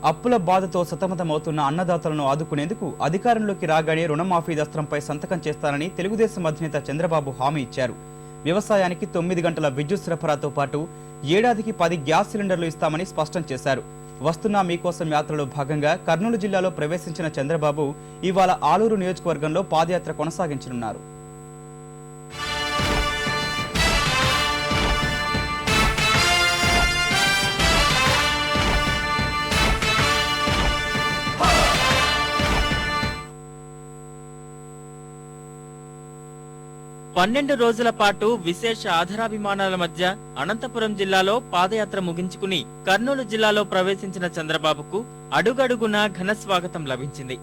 అప్పుల బాధతో సతమతమవుతున్న అన్నదాతలను ఆదుకునేందుకు అధికారంలోకి రాగానే రుణమాఫీ దస్త్రంపై సంతకం చేస్తానని తెలుగుదేశం అధినేత చంద్రబాబు హామీ ఇచ్చారు. వ్యవసాయానికి 9 గంటల విద్యుత్ సరఫరాతో పాటు ఏడాదికి 10 గ్యాస్ సిలిండర్లు ఇస్తామని స్పష్టం చేశారు. వస్తున్న మీకోసం యాత్రలో భాగంగా కర్నూలు జిల్లాలో ప్రవేశించిన చంద్రబాబు ఇవాళ ఆలూరు నియోజకవర్గంలో పాదయాత్ర కొనసాగించనున్నారు. పన్నెండు రోజుల పాటు విశేష ఆధారాభిమానాల మధ్య అనంతపురం జిల్లాలో పాదయాత్ర ముగించుకుని కర్నూలు జిల్లాలో ప్రవేశించిన చంద్రబాబుకు అడుగడుగునా ఘన స్వాగతం లభించింది.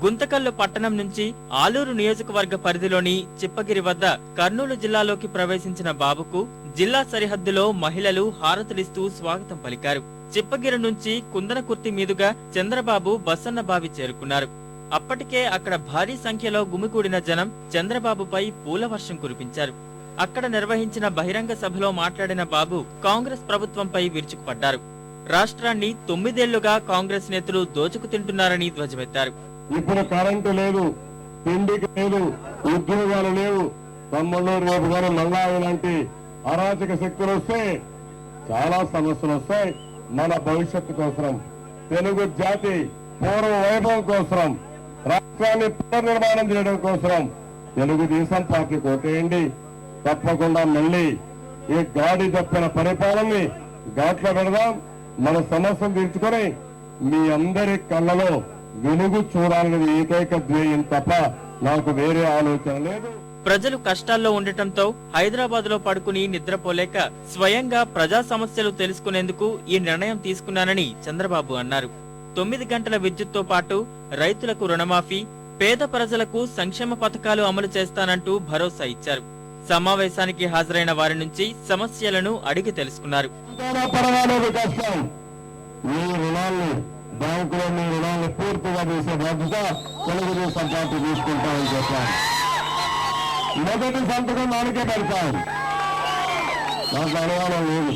గుంతకల్లు పట్టణం నుంచి ఆలూరు నియోజకవర్గ పరిధిలోని చిప్పగిరి వద్ద కర్నూలు జిల్లాలోకి ప్రవేశించిన బాబుకు జిల్లా సరిహద్దులో మహిళలు హారతులిస్తూ స్వాగతం పలికారు. చిప్పగిరి నుంచి కుందనకుర్తి మీదుగా చంద్రబాబు బసన్నబావి చేరుకున్నారు. అప్పటికే అక్కడ భారీ సంఖ్యలో గుమికూడిన జనం చంద్రబాబుపై పూల వర్షం కురిపించారు. అక్కడ నిర్వహించిన బహిరంగ సభలో మాట్లాడిన బాబు కాంగ్రెస్ ప్రభుత్వంపై విరుచుకుపడ్డారు. రాష్ట్రాన్ని 9 ఏళ్లుగా కాంగ్రెస్ నేతలు దోచుకు తింటున్నారని ధ్వజమెత్తారు. ఇప్పుడు కరెంటు లేదు, తిండికి లేదు, ఉద్యోగాలు లేవు. తమ్ముళ్ళు రేపు గారు మళ్ళా ఇలాంటి అరాచక శక్తులు వస్తే చాలా సమస్యలు వస్తాయి. మన భవిష్యత్తు కోసం, తెలుగు జాతి పూర్వ వైభవం కోసం, రాష్ట్రాన్ని పునర్నిర్మాణం చేయడం కోసం తెలుగుదేశం పార్టీ కోటేయండి. తప్పకుండా మళ్ళీ ఈ గాడి తప్పిన పరిపాలనని ఘాట్లో పెడదాం. మన సమస్యను తీర్చుకొని మీ అందరి కళ్ళలో వెలుగు చూడాలనేది ఏకైక ధ్యేయం తప్ప నాకు వేరే ఆలోచన లేదు. ప్రజలు కష్టాల్లో ఉండటంతో హైదరాబాద్ లో పడుకుని నిద్రపోలేక స్వయంగా ప్రజా సమస్యలు తెలుసుకునేందుకు ఈ నిర్ణయం తీసుకున్నానని చంద్రబాబు అన్నారు. 9 గంటల విద్యుత్తో పాటు రైతులకు రుణమాఫీ, పేద ప్రజలకు సంక్షేమ పథకాలు అమలు చేస్తానంటూ భరోసా ఇచ్చారు. సమావేశానికి హాజరైన వారి నుంచి సమస్యలను అడిగి తెలుసుకున్నారు. బ్యాంకులో మీ రుణాలను పూర్తిగా చేసే బాధ్యత తెలుగుదేశం పార్టీ తీసుకుంటామని చెప్పారు. మొదటి సంతకం దానికే పెడతాం, నాకు అనుమానం లేదు.